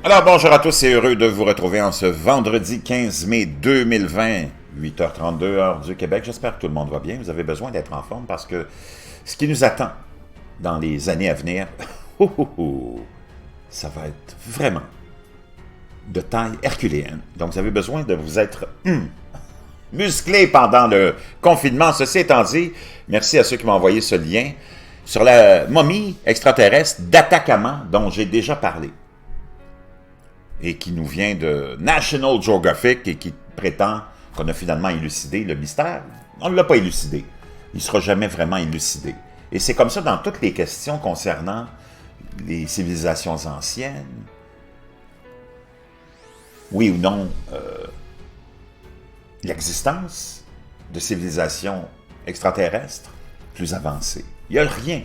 Alors bonjour à tous et heureux de vous retrouver en ce vendredi 15 mai 2020, 8h32 heure du Québec. J'espère que tout le monde va bien. Vous avez besoin d'être en forme parce que ce qui nous attend dans les années à venir, ça va être vraiment de taille herculéenne. Donc vous avez besoin de vous être musclé pendant le confinement. Ceci étant dit, merci à ceux qui m'ont envoyé ce lien sur la momie extraterrestre d'Atacama dont j'ai déjà parlé et qui nous vient de National Geographic et qui prétend qu'on a finalement élucidé le mystère. On ne l'a pas élucidé. Il ne sera jamais vraiment élucidé. Et c'est comme ça dans toutes les questions concernant les civilisations anciennes. Oui ou non, l'existence de civilisations extraterrestres plus avancées. Il n'y a rien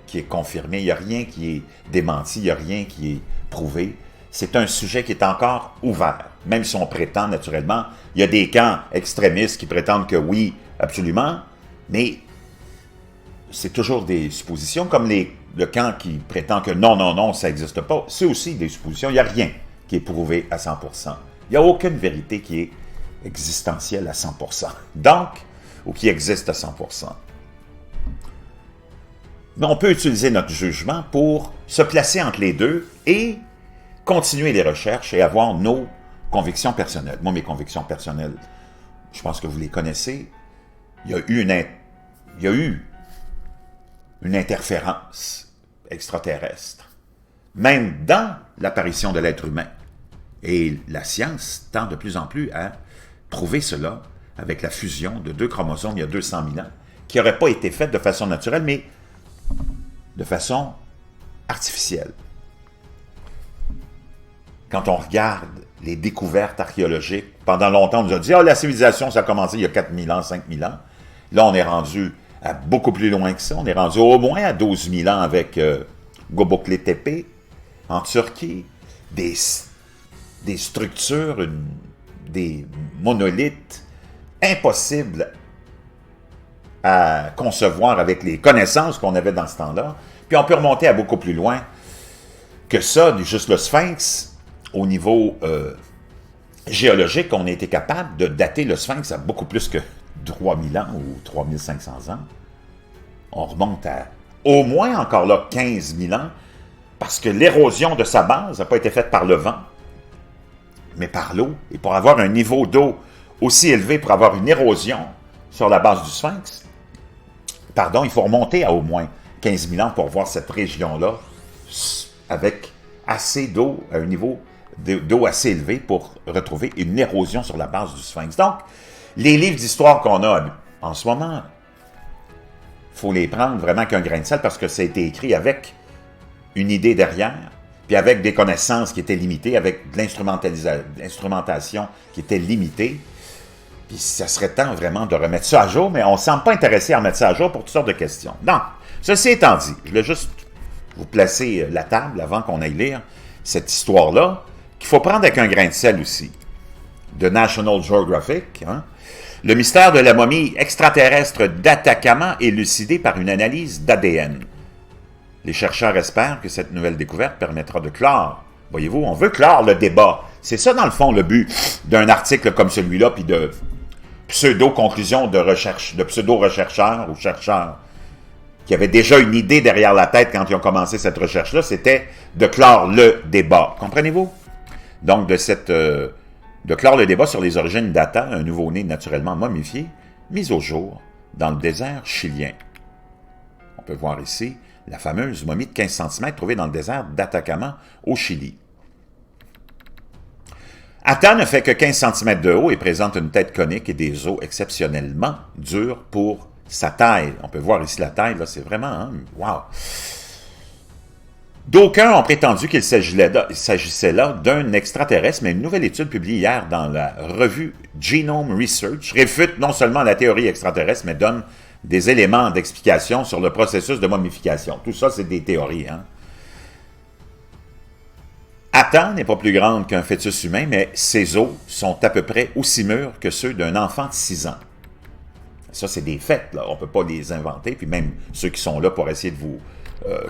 qui est confirmé, il n'y a rien qui est démenti, il n'y a rien qui est prouvé. C'est un sujet qui est encore ouvert, même si on prétend naturellement. Il y a des camps extrémistes qui prétendent que oui, absolument, mais c'est toujours des suppositions, comme le camp qui prétend que non, non, non, ça n'existe pas. C'est aussi des suppositions, il n'y a rien qui est prouvé à 100%. Il n'y a aucune vérité qui est existentielle à 100%, donc, ou qui existe à 100%. Mais on peut utiliser notre jugement pour se placer entre les deux et continuer les recherches et avoir nos convictions personnelles. Moi, mes convictions personnelles, je pense que vous les connaissez. Il y a eu une interférence extraterrestre, même dans l'apparition de l'être humain. Et la science tend de plus en plus à prouver cela avec la fusion de 2 chromosomes il y a 200 000 ans, qui n'aurait pas été faite de façon naturelle, mais de façon artificielle. Quand on regarde les découvertes archéologiques, pendant longtemps, on nous a dit « Ah, la civilisation, ça a commencé il y a 4000 ans, 5000 ans. » Là, on est rendu à beaucoup plus loin que ça. On est rendu au moins à 12 000 ans avec Göbekli Tepe, en Turquie. Des structures, des monolithes impossibles à concevoir avec les connaissances qu'on avait dans ce temps-là. Puis on peut remonter à beaucoup plus loin que ça, juste le Sphinx. Au niveau géologique, on a été capable de dater le Sphinx à beaucoup plus que 3000 ans ou 3500 ans. On remonte à au moins encore là 15 000 ans, parce que l'érosion de sa base n'a pas été faite par le vent, mais par l'eau. Et pour avoir un niveau d'eau aussi élevé, pour avoir une érosion sur la base du Sphinx, il faut remonter à au moins 15 000 ans pour voir cette région-là avec assez d'eau, à un niveau d'eau assez élevé pour retrouver une érosion sur la base du Sphinx. Donc, les livres d'histoire qu'on a en ce moment, il faut les prendre vraiment qu'un grain de sel parce que ça a été écrit avec une idée derrière, puis avec des connaissances qui étaient limitées, avec de l'instrumentation qui était limitée. Puis ça serait temps vraiment de remettre ça à jour, mais on ne semble pas intéressé à remettre ça à jour pour toutes sortes de questions. Donc, ceci étant dit, je voulais juste vous placer la table avant qu'on aille lire cette histoire-là, qu'il faut prendre avec un grain de sel aussi, de National Geographic. Le mystère de la momie extraterrestre d'Atacama élucidé par une analyse d'ADN. Les chercheurs espèrent que cette nouvelle découverte permettra de clore. Voyez-vous, on veut clore le débat. C'est ça, dans le fond, le but d'un article comme celui-là, puis de pseudo-conclusion de recherche, de pseudo-rechercheurs ou chercheurs qui avaient déjà une idée derrière la tête quand ils ont commencé cette recherche-là, c'était de clore le débat. Comprenez-vous? Donc, de clore le débat sur les origines d'Ata, un nouveau-né naturellement momifié, mis au jour dans le désert chilien. On peut voir ici la fameuse momie de 15 cm trouvée dans le désert d'Atacama, au Chili. Ata ne fait que 15 cm de haut et présente une tête conique et des os exceptionnellement durs pour sa taille. On peut voir ici la taille, là, c'est vraiment... wow! D'aucuns ont prétendu qu'il s'agissait là d'un extraterrestre, mais une nouvelle étude publiée hier dans la revue Genome Research réfute non seulement la théorie extraterrestre, mais donne des éléments d'explication sur le processus de momification. Tout ça, c'est des théories. Ata n'est pas plus grande qu'un fœtus humain, mais ses os sont à peu près aussi mûrs que ceux d'un enfant de 6 ans. Ça, c'est des faits, là. On ne peut pas les inventer, puis même ceux qui sont là pour essayer de vous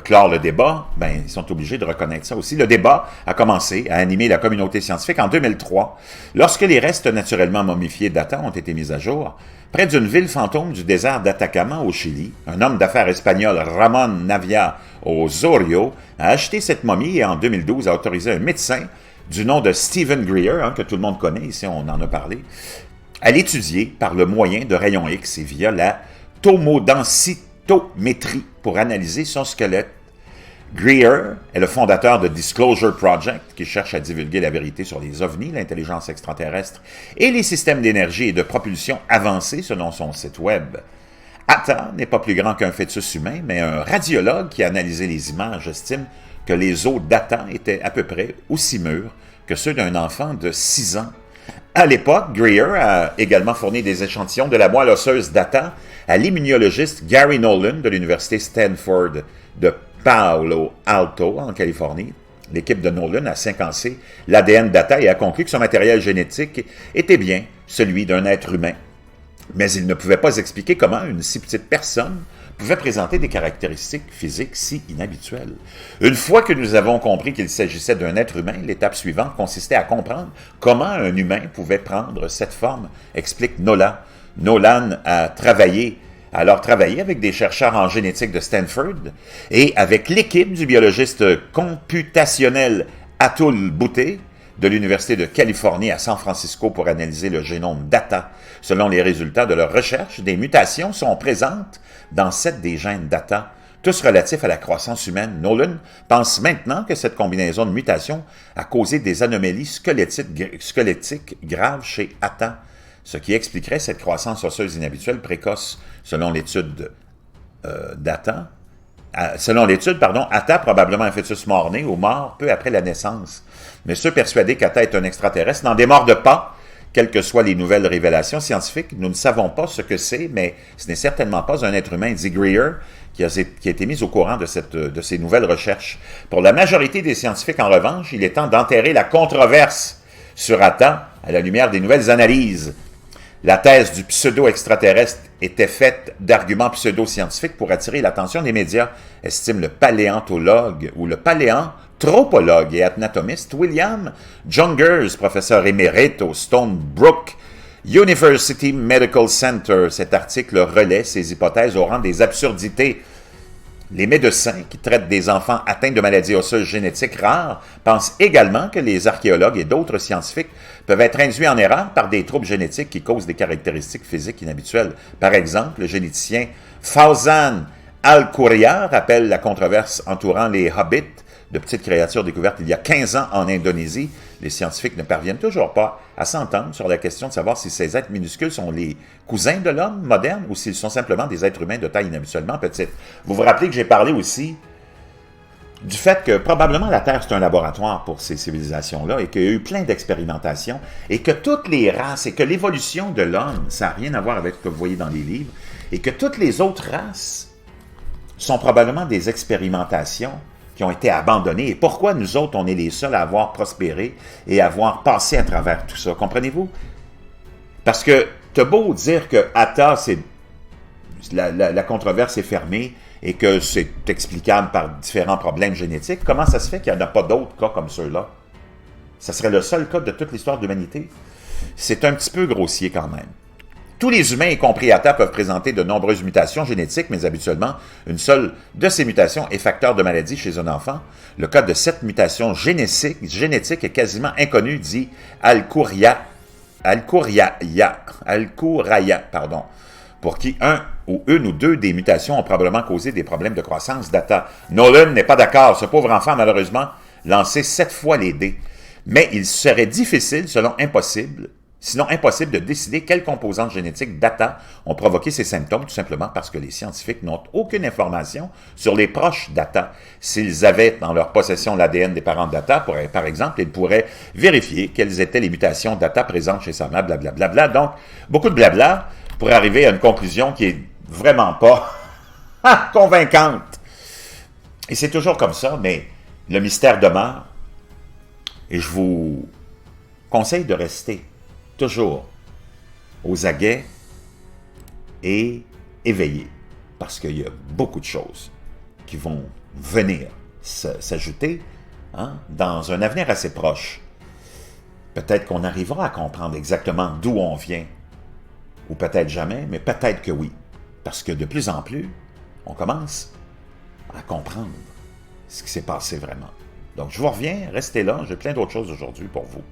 clore le débat, ben, ils sont obligés de reconnaître ça aussi. Le débat a commencé à animer la communauté scientifique en 2003, lorsque les restes naturellement momifiés d'Atta ont été mis à jour. Près d'une ville fantôme du désert d'Atacama au Chili, un homme d'affaires espagnol, Ramon Navia Osorio, a acheté cette momie et en 2012 a autorisé un médecin du nom de Stephen Greer, que tout le monde connaît, ici on en a parlé, à l'étudier par le moyen de rayons X et via la tomodensitométrie pour analyser son squelette. Greer est le fondateur de Disclosure Project, qui cherche à divulguer la vérité sur les ovnis, l'intelligence extraterrestre et les systèmes d'énergie et de propulsion avancés selon son site web. Atta n'est pas plus grand qu'un fœtus humain, mais un radiologue qui a analysé les images estime que les os d'Atta étaient à peu près aussi mûrs que ceux d'un enfant de 6 ans. À l'époque, Greer a également fourni des échantillons de la moelle osseuse d'Atta à l'immunologiste Gary Nolan de l'université Stanford de Palo Alto, en Californie. L'équipe de Nolan a séquencé l'ADN d'Atta et a conclu que son matériel génétique était bien celui d'un être humain. Mais il ne pouvait pas expliquer comment une si petite personne pouvait présenter des caractéristiques physiques si inhabituelles. Une fois que nous avons compris qu'il s'agissait d'un être humain, l'étape suivante consistait à comprendre comment un humain pouvait prendre cette forme, explique Nolan. Nolan a alors travaillé avec des chercheurs en génétique de Stanford et avec l'équipe du biologiste computationnel Atul Bhute de l'Université de Californie à San Francisco pour analyser le génome d'Atta. Selon les résultats de leurs recherches, des mutations sont présentes dans 7 des gènes d'Atta, tous relatifs à la croissance humaine. Nolan pense maintenant que cette combinaison de mutations a causé des anomalies squelettiques graves chez Atta, ce qui expliquerait cette croissance osseuse inhabituelle précoce. Selon l'étude Atta, probablement un fœtus mort-né ou mort peu après la naissance. Mais ceux persuadés qu'Atta est un extraterrestre n'en démordent pas, quelles que soient les nouvelles révélations scientifiques. Nous ne savons pas ce que c'est, mais ce n'est certainement pas un être humain, dit Greer, qui a été mis au courant de ces nouvelles recherches. Pour la majorité des scientifiques, en revanche, il est temps d'enterrer la controverse sur Atta à la lumière des nouvelles analyses. La thèse du pseudo-extraterrestre était faite d'arguments pseudo-scientifiques pour attirer l'attention des médias, estime le paléontologue ou le paléanthropologue et anatomiste William Jungers, professeur émérite au Stony Brook University Medical Center. Cet article relaie ces hypothèses au rang des absurdités. Les médecins qui traitent des enfants atteints de maladies osseuses génétiques rares pensent également que les archéologues et d'autres scientifiques peuvent être induits en erreur par des troubles génétiques qui causent des caractéristiques physiques inhabituelles. Par exemple, le généticien Fawzan Al-Khouria rappelle la controverse entourant les hobbits, de petites créatures découvertes il y a 15 ans en Indonésie. Les scientifiques ne parviennent toujours pas à s'entendre sur la question de savoir si ces êtres minuscules sont les cousins de l'homme moderne ou s'ils sont simplement des êtres humains de taille inhabituellement petite. Vous vous rappelez que j'ai parlé aussi du fait que probablement la Terre c'est un laboratoire pour ces civilisations-là et qu'il y a eu plein d'expérimentations et que toutes les races et que l'évolution de l'homme, ça n'a rien à voir avec ce que vous voyez dans les livres, et que toutes les autres races sont probablement des expérimentations qui ont été abandonnés. Et pourquoi nous autres, on est les seuls à avoir prospéré et à avoir passé à travers tout ça? Comprenez-vous? Parce que t'as beau dire que Atta, la controverse est fermée et que c'est explicable par différents problèmes génétiques, comment ça se fait qu'il n'y en a pas d'autres cas comme ceux-là? Ça serait le seul cas de toute l'histoire de l'humanité? C'est un petit peu grossier quand même. Tous les humains, y compris Atta, peuvent présenter de nombreuses mutations génétiques, mais habituellement, une seule de ces mutations est facteur de maladie chez un enfant. Le cas de cette mutation génétique est quasiment inconnu, dit Al-Khouria, pour qui une ou deux des mutations ont probablement causé des problèmes de croissance d'Atta. Nolan n'est pas d'accord. Ce pauvre enfant a malheureusement lancé 7 fois les dés. Mais il serait difficile, sinon impossible de décider quelles composantes génétiques d'Atta ont provoqué ces symptômes, tout simplement parce que les scientifiques n'ont aucune information sur les proches d'Atta. S'ils avaient dans leur possession l'ADN des parents d'Atta, par exemple, ils pourraient vérifier quelles étaient les mutations d'Atta présentes chez sa mère, blablabla. Donc, beaucoup de blabla pour arriver à une conclusion qui est vraiment pas convaincante. Et c'est toujours comme ça, mais le mystère demeure. Et je vous conseille de rester toujours aux aguets et éveillés, parce qu'il y a beaucoup de choses qui vont venir s'ajouter dans un avenir assez proche. Peut-être qu'on arrivera à comprendre exactement d'où on vient, ou peut-être jamais, mais peut-être que oui. Parce que de plus en plus, on commence à comprendre ce qui s'est passé vraiment. Donc, je vous reviens, restez là, j'ai plein d'autres choses aujourd'hui pour vous.